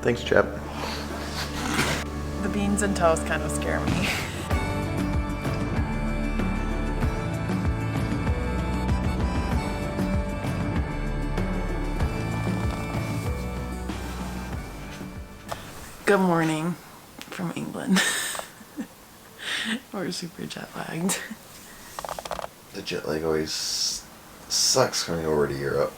Thanks, Chap. The beans and toast kind of scare me. Good morning from England. We're super jet lagged. The jet lag always sucks coming over to Europe.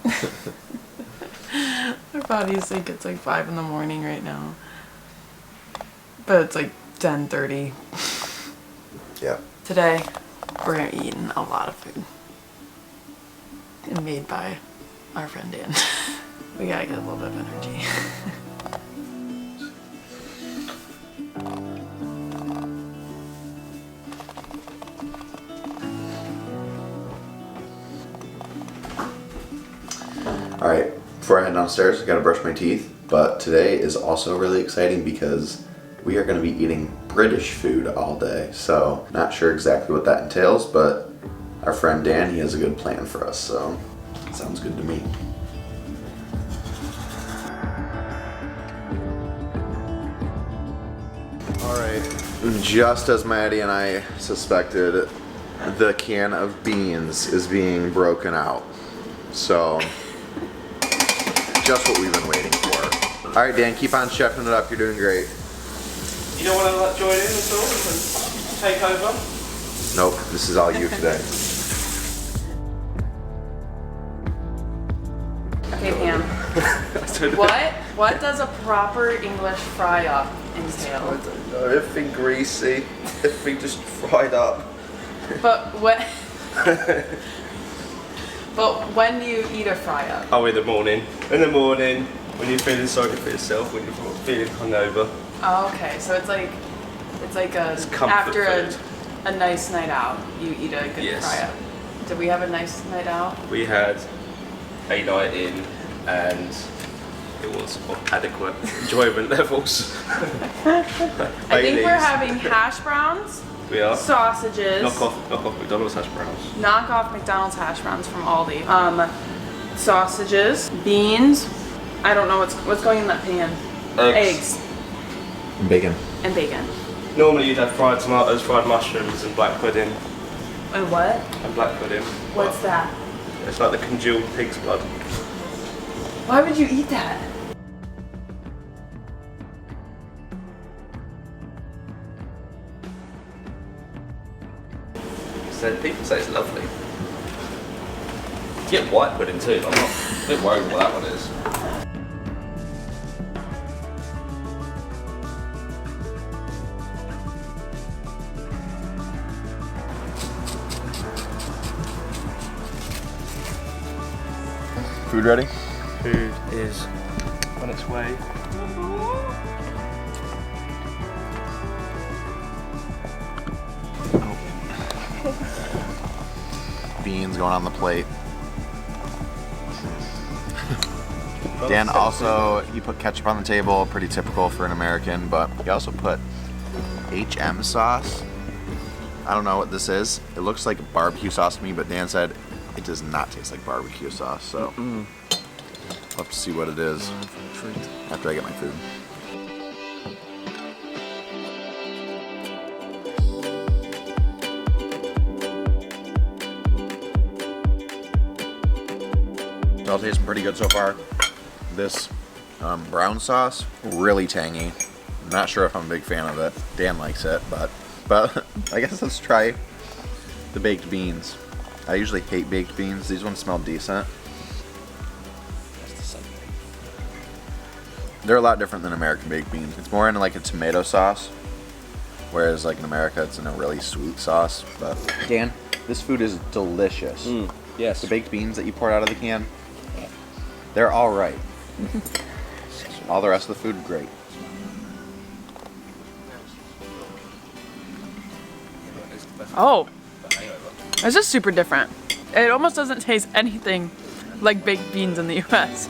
Our bodies think it's like 5 in the morning right now. But it's like 10:30. Yeah. Today, we're gonna be eating a lot of food. And made by our friend Dan. We gotta get a little bit of energy. Alright, before I head downstairs, I gotta brush my teeth. But today is also really exciting because we are gonna be eating British food all day. So, not sure exactly what that entails, but our friend Dan, he has a good plan for us, so sounds good to me. Alright, just as Maddie and I suspected, the can of beans is being broken out. So, just what we've been waiting for. Alright, Dan, keep on chefing it up. You're doing great. You don't want to like, join in at all and take over? Nope, this is all you today. Okay, Pam. What does a proper English fry up entail? I don't know, everything greasy, everything just fried up. But what? But when do you eat a fry up? Oh, in the morning. In the morning, when you're feeling sorry for yourself, when you're feeling hungover. Oh, okay. So it's like after a nice night out, you eat a good Yes. fry up. Did we have a nice night out? We had a night in and it was of adequate enjoyment levels. I think we're having hash browns, We are. sausages, Knock off McDonald's hash browns. knock off McDonald's hash browns from Aldi. Sausages, beans. I don't know what's going in that pan. Eggs Bacon. and bacon. Normally you'd have fried tomatoes, fried mushrooms and black pudding. And what? And black pudding. What's that? It's like the congealed pig's blood. Why would you eat that? People say it's lovely. You get white pudding too, I'm not a bit worried what that one is. Food ready? Food is on its way. Beans going on the plate. Dan also, he put ketchup on the table, pretty typical for an American, but he also put HM sauce. I don't know what this is. It looks like barbecue sauce to me, but Dan said it does not taste like barbecue sauce, so we'll have to see what it is after I get my food. It's all tasting pretty good so far. This brown sauce, really tangy. I'm not sure if I'm a big fan of it. Dan likes it, but I guess let's try the baked beans. I usually hate baked beans. These ones smell decent. They're a lot different than American baked beans. It's more in like a tomato sauce, whereas like in America it's in a really sweet sauce. But Dan, this food is delicious. Yes. The baked beans that you poured out of the can, they're all right. All the rest of the food, great. Oh, this is super different. It almost doesn't taste anything like baked beans in the US.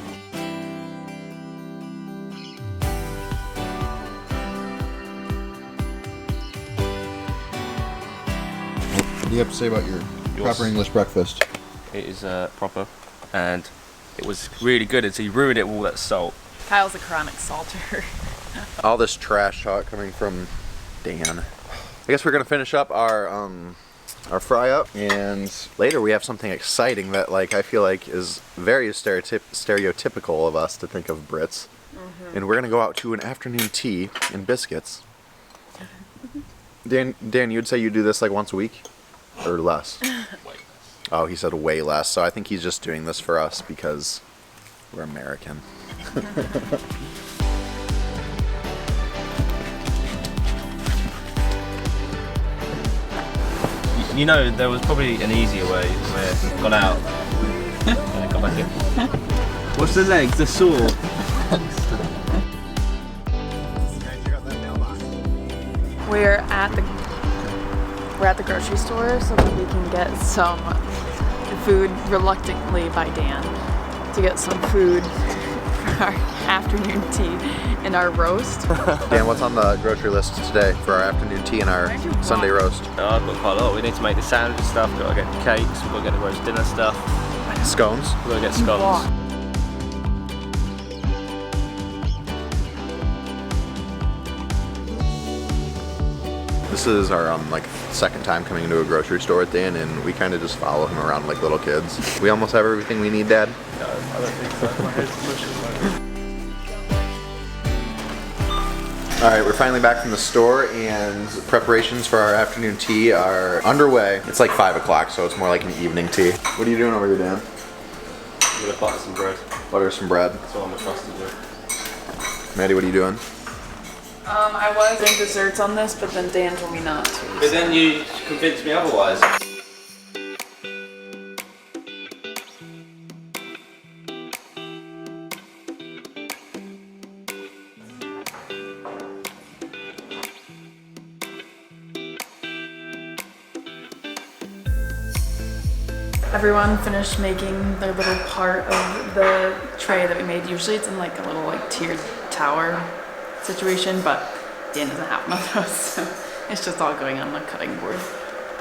What do you have to say about your proper English breakfast? It is proper and it was really good until you ruined it with all that salt. Kyle's a chronic salter. All this trash talk coming from Dan. I guess we're gonna finish up our fry up, and later we have something exciting that like I feel like is very stereotypical of us to think of Brits. And we're gonna go out to an afternoon tea and biscuits. Dan, you'd say you do this like once a week, or less? Way less. Oh, he said way less. So I think he's just doing this for us because we're American. You know, there was probably an easier way where we've gone out and come back in. What's the legs? The saw. We're at the grocery store so that we can get some food, reluctantly by Dan, to get some food for our afternoon tea and our roast. Dan, what's on the grocery list today for our afternoon tea and our Sunday roast? Oh, I've got quite a lot. We need to make the sandwich and stuff. We've got to get the cakes. We've got to get the roast dinner stuff. Scones? We've got to get scones. This is our like second time coming into a grocery store with Dan, and we kind of just follow him around like little kids. We almost have everything we need, Dad. No, I don't think so. My head's mushing. All right, we're finally back from the store, and preparations for our afternoon tea are underway. It's like 5 o'clock, so it's more like an evening tea. What are you doing over here, Dan? I'm gonna butter some bread. Butter some bread. That's what I'm trusted with. Maddie, what are you doing? I was doing desserts on this, but then Dan told me not to. But then you convinced me otherwise. Everyone finished making their little part of the tray that we made. Usually it's in like a little like tiered tower situation, but Dan doesn't have one of those, so it's just all going on the cutting board.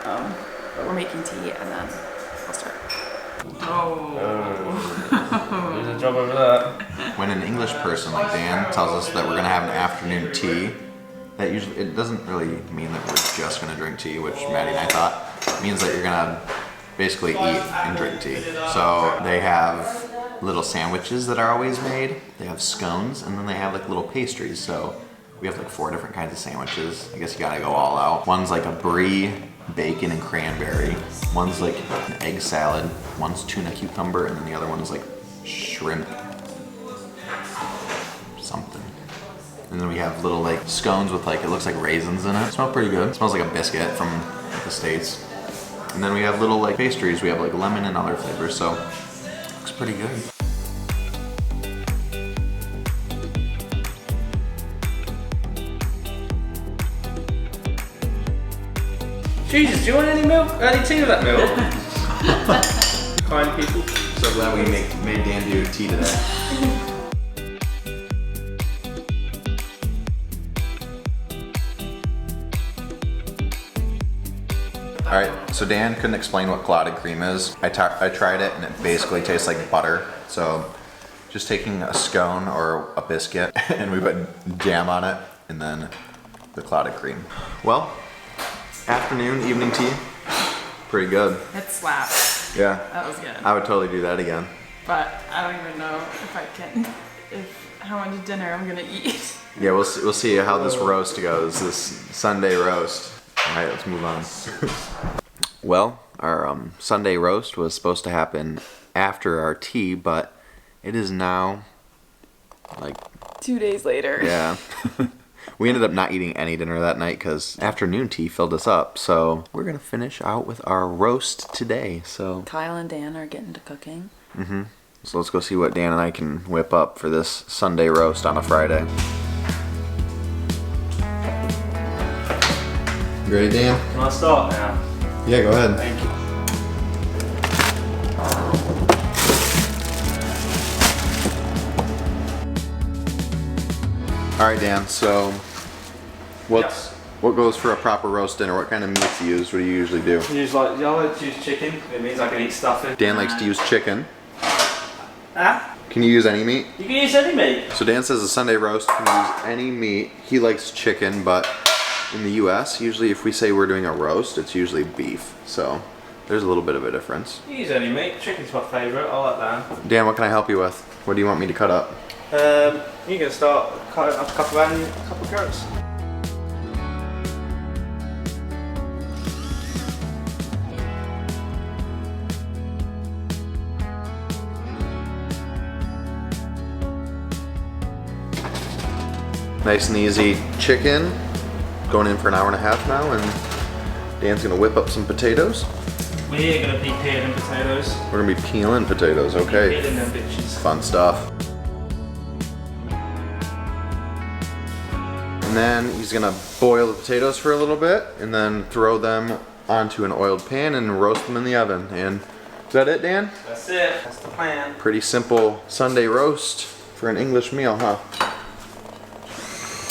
But we're making tea and then we'll start. There's a job over that. When an English person like Dan tells us that we're gonna have an afternoon tea, that usually, it doesn't really mean that we're just gonna drink tea, which Maddie and I thought. It means that you're gonna basically eat and drink tea. So they have little sandwiches that are always made. They have scones, and then they have like little pastries. So we have like 4 different kinds of sandwiches. I guess you gotta go all out. One's like a brie, bacon, and cranberry. One's like an egg salad. One's tuna cucumber, and then the other one's like shrimp something. And then we have little like scones with like, it looks like raisins in it. It smells pretty good. It smells like a biscuit from the States. And then we have little like pastries. We have like lemon and other flavors, so it looks pretty good. Jesus, do you want any milk? Any tea with that milk? Kind people. So glad we made Dan do tea today. All right, so Dan couldn't explain what clotted cream is. I tried it, and it basically tastes like butter. So just taking a scone or a biscuit, and we put jam on it, and then the clotted cream. Well, afternoon, evening tea, pretty good. It slapped. Yeah, That was good. I would totally do that again. But I don't even know if I can, how much dinner I'm gonna eat. Yeah, we'll see how this roast goes, this Sunday roast. All right, let's move on. Well, our Sunday roast was supposed to happen after our tea, but it is now like 2 days later. Yeah. We ended up not eating any dinner that night because afternoon tea filled us up. So we're gonna finish out with our roast today. So Kyle and Dan are getting to cooking. So let's go see what Dan and I can whip up for this Sunday roast on a Friday. You ready, Dan? Can I start now? Yeah, go ahead. Thank you. All right, Dan. So, what goes for a proper roast dinner? What kind of meats do you use? What do you usually do? I like to use chicken. It means I can eat stuffing. Dan likes to use chicken. Ah? Can you use any meat? You can use any meat. So Dan says a Sunday roast can use any meat. He likes chicken, but in the US, usually if we say we're doing a roast, it's usually beef. So there's a little bit of a difference. You use any meat. Chicken's my favourite. I like that. Dan, what can I help you with? What do you want me to cut up? You can start cutting up a couple of onions, a couple of carrots. Nice and easy chicken. Going in for an hour and a half now, and Dan's gonna whip up some potatoes. We're gonna be peeling potatoes. We're gonna be peeling potatoes, okay. Peeling them bitches. Fun stuff. And then he's gonna boil the potatoes for a little bit, and then throw them onto an oiled pan and roast them in the oven. And is that it, Dan? That's it. That's the plan. Pretty simple Sunday roast for an English meal, huh?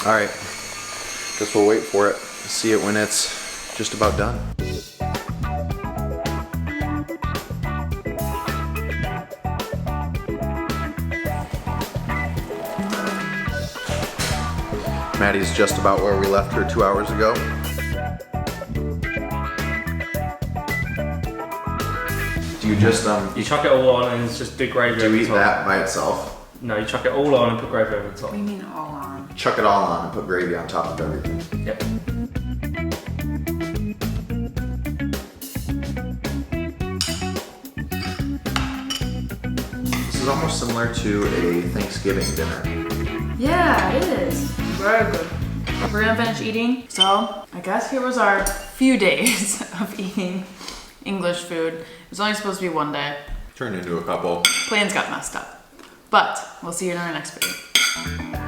All right, guess we'll wait for it. See it when it's just about done. Maddie's just about where we left her 2 hours ago. Do you just You chuck it all on and it's just big gravy do over you the eat top. that by itself? No, you chuck it all on and put gravy over the top. What do you mean all on? Chuck it all on and put gravy on top of everything. Yep. This is almost similar to a Thanksgiving dinner. Yeah, it is. Very good. We're gonna finish eating. So I guess here was our few days of eating English food. It was only supposed to be one day. Turned into a couple. Plans got messed up. But we'll see you in our next video.